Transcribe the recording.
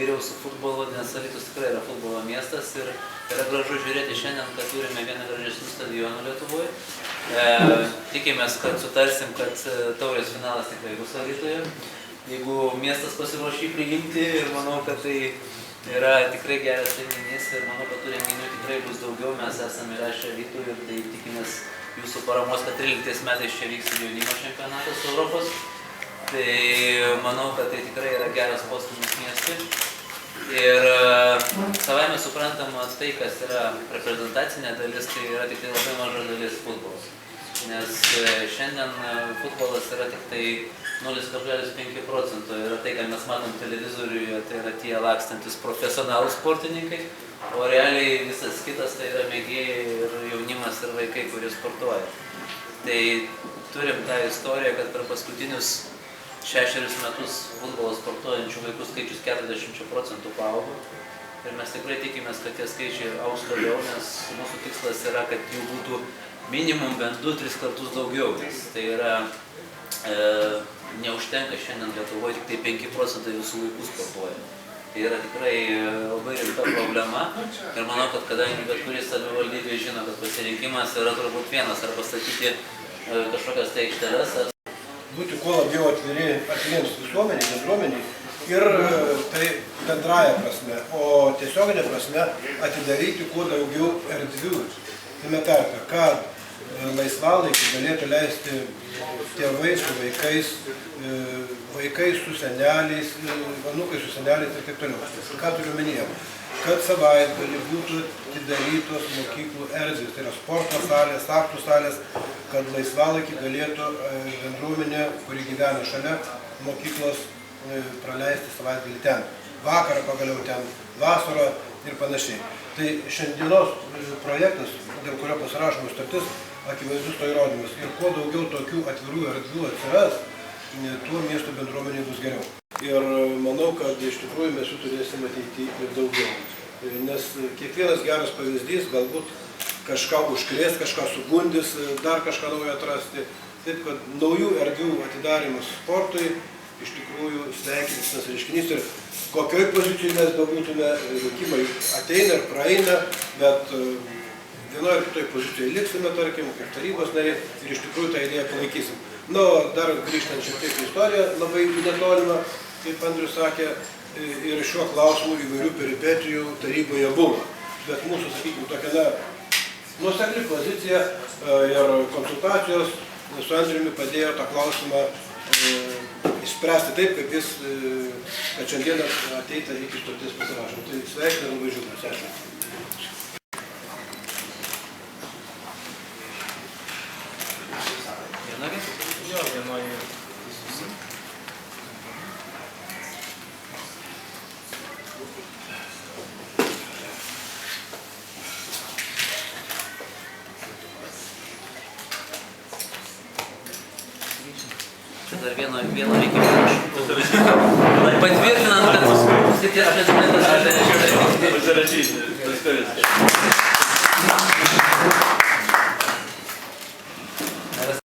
geriau su futbolu, nes Alytus tikrai yra futbolo miestas ir yra gražu žiūrėti šiandien, kad turime vieną gražesnių stadionų Lietuvoje. Tikimės, kad sutarsim, kad taurės finalas tikrai bus Alytuje. Jeigu miestas pasiruošė priimti ir manau, kad tai yra tikrai geras renginys ir manau, kad tų renginių tikrai bus daugiau. Mes esame įrašę Alytų ir tai tikimės jūsų paramos, kad 13 metais čia vyks jaunimo čempionatas Europos. Tai manau, kad tai tikrai yra geras postūmis miestui. Ir savaime suprantama tai, kas yra reprezentacinė dalis, tai yra tik tai labai maža dalis futbolas. Nes šiandien futbolas yra tik tai 0,5%. Yra tai, ką mes matom televizoriuje, tai yra tie lakstantis profesionalūs sportininkai, o realiai visas kitas tai yra mėgėjai ir jaunimas ir vaikai, kurie sportuoja. Tai turim tą istoriją, kad per paskutinius 6 metus futbolo sportuojančių vaikų skaičius 40% paaugo. Ir mes tikrai tikimės, kad tie skaičiai augs toliau, nes mūsų tikslas yra, kad jų būtų minimum bent 2-3 kartus daugiau, nes tai yra neužtenka šiandien Lietuvoje, tik tai 5% visų vaikų sportuoja. Tai yra tikrai labai rimta problema ir manau, kad kadangi bet kuris savivaldybė žino, kad pasirinkimas yra turbūt vienas, arba statyti kažkokias tai aikšteles. Būti kuo labiau atviriems visuomeniai, bendruomeniai ir tai bendraja prasme, o tiesioginė prasme atidaryti kuo daugiau erdvių. Tame tarpe, kad laisvalaikį galėtų leisti tėvai su vaikais, vaikai su seneliais, anūkai su seneliais ir taip toliau. Ką turiu omenyje? Kad savaitgalį būtų atidarytos mokyklų erdvės, tai yra sporto salės, aktų salės, kad laisvalaikį galėtų bendruomenė, kuri gyvena šalia mokyklos, praleisti savaitgalį ten. Vakarą pagaliau ten, vasarą ir panašiai. Tai šiandienos projektas, dėl kurio pasirašoma sutartis, akivaizdus to įrodymas. Ir kuo daugiau tokių atvirų erdvių atsiras, tuo miesto bendruomenė bus geriau. Ir manau, kad iš tikrųjų mes jų turėsime ateityje ir daugiau. Nes kiekvienas geras pavyzdys galbūt kažką užkrės, kažką sugundys, dar kažką naujo atrasti. Taip, kad naujų erdvių atidarimas sportui iš tikrųjų sveikintinas reiškinys. Ir kokioj pozicijai mes bebūtume, rinkimai ateina ir praeina, bet vienoje ar kitoje pozicijoje liksime, tarkim, kaip tarybos nariai ir iš tikrųjų tą idėją palaikysim. Na, dar grįžtant šiek tiek į istoriją, labai netolimą, kaip Andrius sakė, ir šiuo klausimu įvairių peripetijų taryboje buvo. Bet mūsų, sakykime, tokia nuosekli pozicija ir konsultacijos su Andriumi padėjo tą klausimą išspręsti taip, kaip jis, kad šiandieną ateita iki sutarties pasirašymą. Tai sveikinu labai džiaugiuosi. Ačiū. Čia dar vieno reikia patvirtinant, kad apie tai pasirašyti.